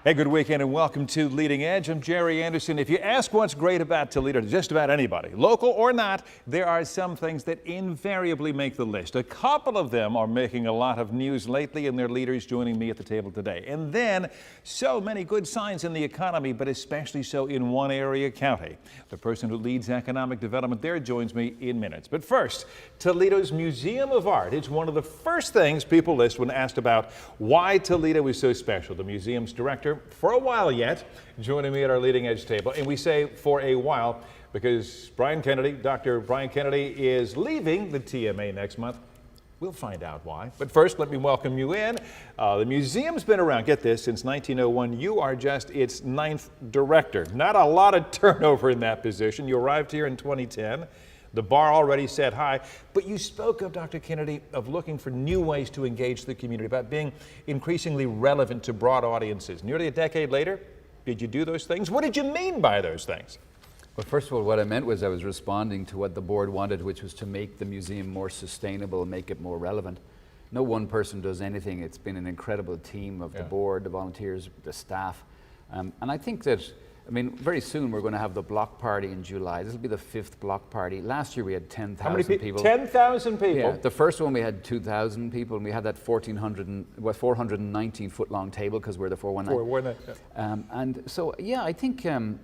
Hey, good weekend and welcome to Leading Edge. I'm Jerry Anderson. If you ask what's great about Toledo to just about anybody, local or not, there are some things that invariably make the list. A couple of them are making a lot of news lately, and their leaders joining me at the table today. And then so many good signs in the economy, but especially so in one area county. The person who leads economic development there joins me in minutes. But first, Toledo's Museum of Art. It's one of the first things people list when asked about why Toledo is so special. The museum's director, for a while yet, joining me at our Leading Edge table. And we say for a while because Dr. Brian Kennedy is leaving the TMA next month. We'll find out why. But first, let me welcome you in. The museum's been around, get this, since 1901. You are just its 9th director. Not a lot of turnover in that position. You arrived here in 2010. The bar already set high, but you spoke of, Dr. Kennedy, of looking for new ways to engage the community, about being increasingly relevant to broad audiences. Nearly a decade later, did you do those things? What did you mean by those things? Well, first of all, what I meant was I was responding to what the board wanted, which was to make the museum more sustainable, make it more relevant. No one person does anything. It's been an incredible team of the board, the volunteers, the staff. And I think that, very soon we're going to have the block party in July. This will be the 5th block party. Last year we had 10,000 people. 10,000 people? Yeah, the first one we had 2,000 people, and we had that 419-foot-long table because we're the 419. And so, yeah, I think, I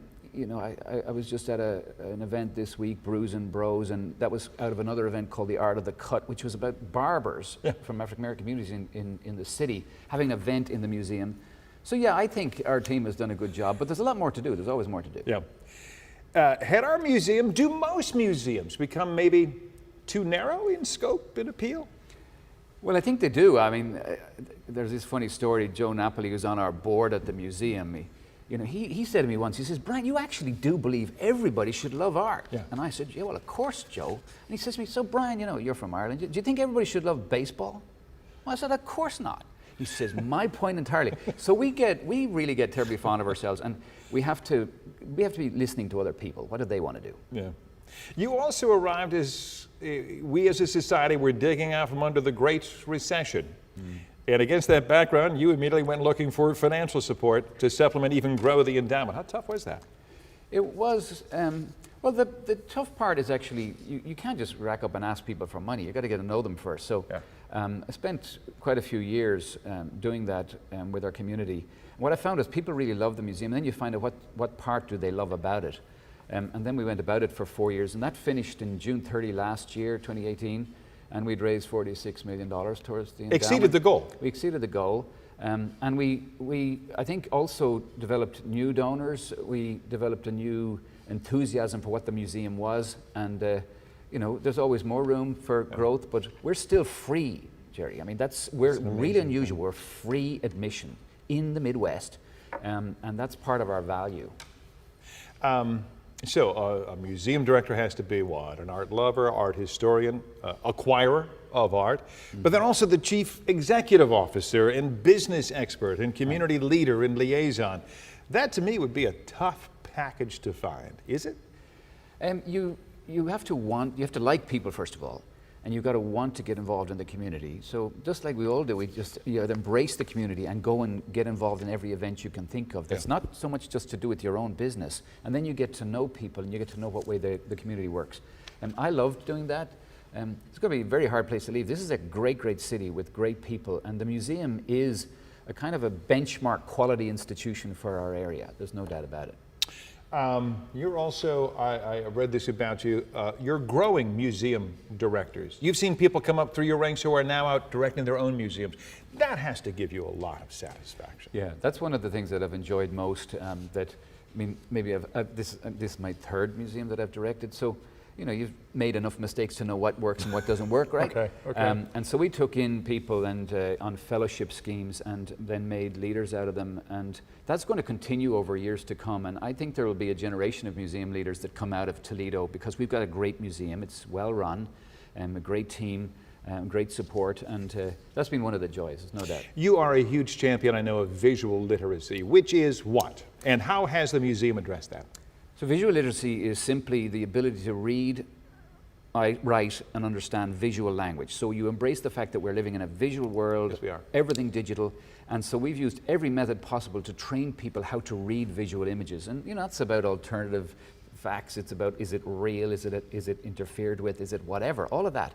was just at an event this week, Brews and Bros, and that was out of another event called The Art of the Cut, which was about barbers from African American communities in the city, having an event in the museum. So yeah, I think our team has done a good job, but there's a lot more to do. There's always more to do. Yeah. Do most museums become maybe too narrow in scope and appeal? Well, I think they do. There's this funny story. Joe Napoli, who's on our board at the museum, he said to me once, he says, "Brian, you actually do believe everybody should love art." Yeah. And I said, "Yeah, well, of course, Joe." And he says to me, "So, Brian, you're from Ireland. Do you think everybody should love baseball?" Well, I said, "Of course not." He says, "My point entirely." So we really get terribly fond of ourselves, and we have to be listening to other people. What do they want to do? Yeah. You also arrived as we as a society were digging out from under the Great Recession. And against that background, you immediately went looking for financial support to supplement, even grow the endowment. How tough was that? It was, well, the tough part is actually, you can't just rack up and ask people for money. You've got to get to know them first. So I spent quite a few years doing that with our community. And what I found is people really love the museum. And then you find out what part do they love about it. And then we went about it for 4 years. And that finished in June 30 last year, 2018. And we'd raised $46 million towards the endowment. Exceeded the goal. We exceeded the goal. And we, I think, also developed new donors. We developed a new enthusiasm for what the museum was. And, there's always more room for growth, but we're still free, Jerry. We're really unusual. We're free admission in the Midwest. And that's part of our value. So a museum director has to be what? An art lover, art historian, acquirer of art, but then also the chief executive officer and business expert and community leader and liaison. That to me would be a tough package to find, is it? You have to like people first of all, and you've got to want to get involved in the community. So just like we all do, we just embrace the community and go and get involved in every event you can think of. That's not so much just to do with your own business, and then you get to know people and you get to know what way the community works. And I loved doing that. It's going to be a very hard place to leave. This is a great city with great people, and the museum is a kind of a benchmark quality institution for our area. There's no doubt about it. You're also, I read this about you, you're growing museum directors. You've seen people come up through your ranks who are now out directing their own museums. That has to give you a lot of satisfaction. Yeah, that's one of the things that I've enjoyed most. Maybe this is my 3rd museum that I've directed. So, you've made enough mistakes to know what works and what doesn't work, right? Okay. And so we took in people and on fellowship schemes and then made leaders out of them. And that's going to continue over years to come. And I think there will be a generation of museum leaders that come out of Toledo because we've got a great museum. It's well run, a great team, great support. And that's been one of the joys, there's no doubt. You are a huge champion, I know, of visual literacy, which is what? And how has the museum addressed that? So visual literacy is simply the ability to read write, and understand visual language. So you embrace the fact that we're living in a visual world, Yes, we are. everything digital, and so we've used every method possible to train people how to read visual images. And you know, it's about alternative facts, it's about, is it real, is it interfered with, is it whatever, all of that.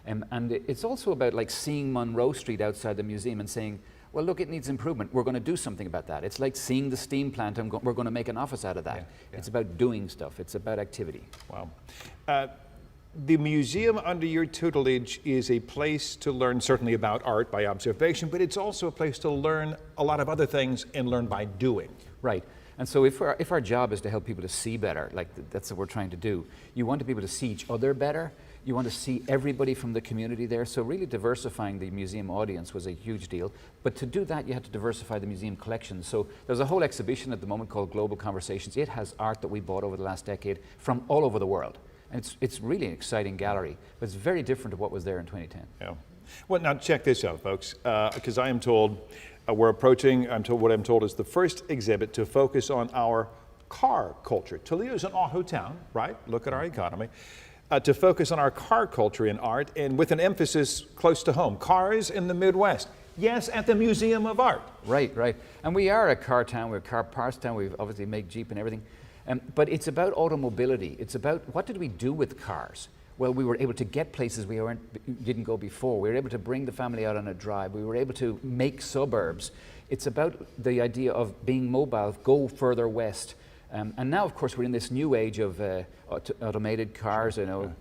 And it's also about like seeing Monroe Street outside the museum and saying, well, look, it needs improvement. We're going to do something about that. It's like seeing the steam plant and we're going to make an office out of that. Yeah. It's about doing stuff. It's about activity. Wow. The museum under your tutelage is a place to learn certainly about art by observation, but it's also a place to learn a lot of other things and learn by doing. Right. And so if our job is to help people to see better, like that's what we're trying to do, you want to be able to see each other better. You want to see everybody from the community there. So really diversifying the museum audience was a huge deal. But to do that, you had to diversify the museum collections. So there's a whole exhibition at the moment called Global Conversations. It has art that we bought over the last decade from all over the world. And it's really an exciting gallery, but it's very different to what was there in 2010. Yeah. Well, now check this out, folks, because I am told we're approaching, what I'm told is the first exhibit to focus on our car culture. Toledo's an auto town, right? Look at our economy. To focus on our car culture in art, and with an emphasis close to home. Cars in the Midwest. Yes, at the Museum of Art. Right, right. And we are a car town, we're a car parts town, we obviously make Jeep and everything. But it's about automobility. It's about what did we do with cars? Well, we were able to get places we didn't go before. We were able to bring the family out on a drive. We were able to make suburbs. It's about the idea of being mobile, go further west. And now, of course, we're in this new age of automated cars, you know,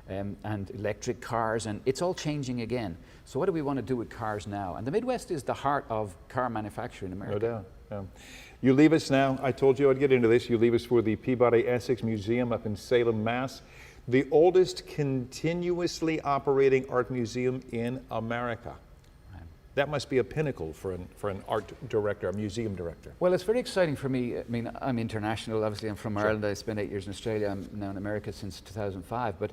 and electric cars, and it's all changing again. So what do we want to do with cars now? And the Midwest is the heart of car manufacturing in America. No doubt. Yeah. You leave us now, I told you I'd get into this, you leave us for the Peabody Essex Museum up in Salem, Mass. The oldest continuously operating art museum in America. That must be a pinnacle for an art director, a museum director. Well, it's very exciting for me. I mean, I'm international, obviously. I'm from Ireland. I spent 8 years in Australia. I'm now in America since 2005. But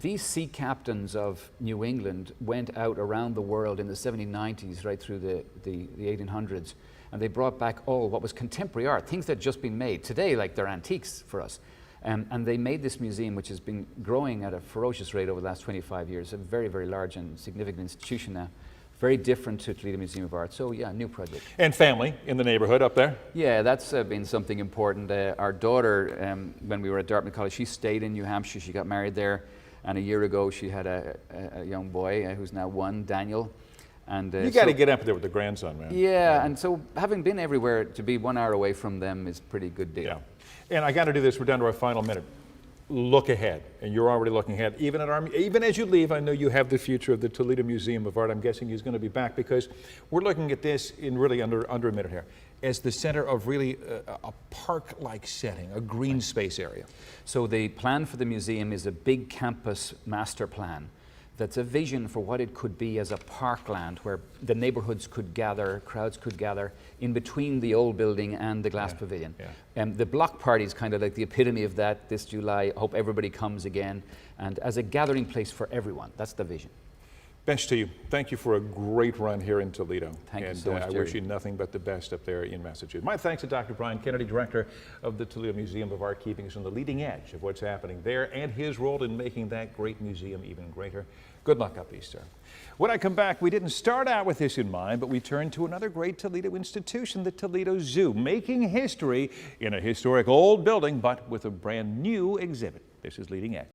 these sea captains of New England went out around the world in the 1790s, right through the 1800s, and they brought back all what was contemporary art, things that had just been made. Today, like they're antiques for us. And they made this museum, which has been growing at a ferocious rate over the last 25 years, a very, very large and significant institution now. Very different to Toledo Museum of Art. So yeah, new project. And family in the neighborhood up there? Yeah, that's been something important. Our daughter, when we were at Dartmouth College, she stayed in New Hampshire. She got married there. And a year ago, she had a young boy who's now 1, Daniel. And you got to get up there with the grandson, man. Yeah, and so having been everywhere, to be 1 hour away from them is a pretty good deal. Yeah. And I got to do this. We're down to our final minute. Look ahead, and you're already looking ahead. Even as you leave, I know you have the future of the Toledo Museum of Art. I'm guessing he's going to be back, because we're looking at this in really under a minute here as the center of really a park-like setting, a green space area. So the plan for the museum is a big campus master plan. That's a vision for what it could be as a parkland where the neighborhoods could gather, crowds could gather in between the old building and the glass pavilion. Yeah. The block party is kind of like the epitome of that this July. I hope everybody comes again, and as a gathering place for everyone. That's the vision. Best to you. Thank you for a great run here in Toledo. Thank you so much, I Jerry. wish you nothing but the best up there in Massachusetts. My thanks to Dr. Brian Kennedy, director of the Toledo Museum of Art, keeping us on the leading edge of what's happening there and his role in making that great museum even greater. Good luck up east, sir. When I come back, we didn't start out with this in mind, but we turn to another great Toledo institution, the Toledo Zoo, making history in a historic old building, but with a brand new exhibit. This is Leading Edge.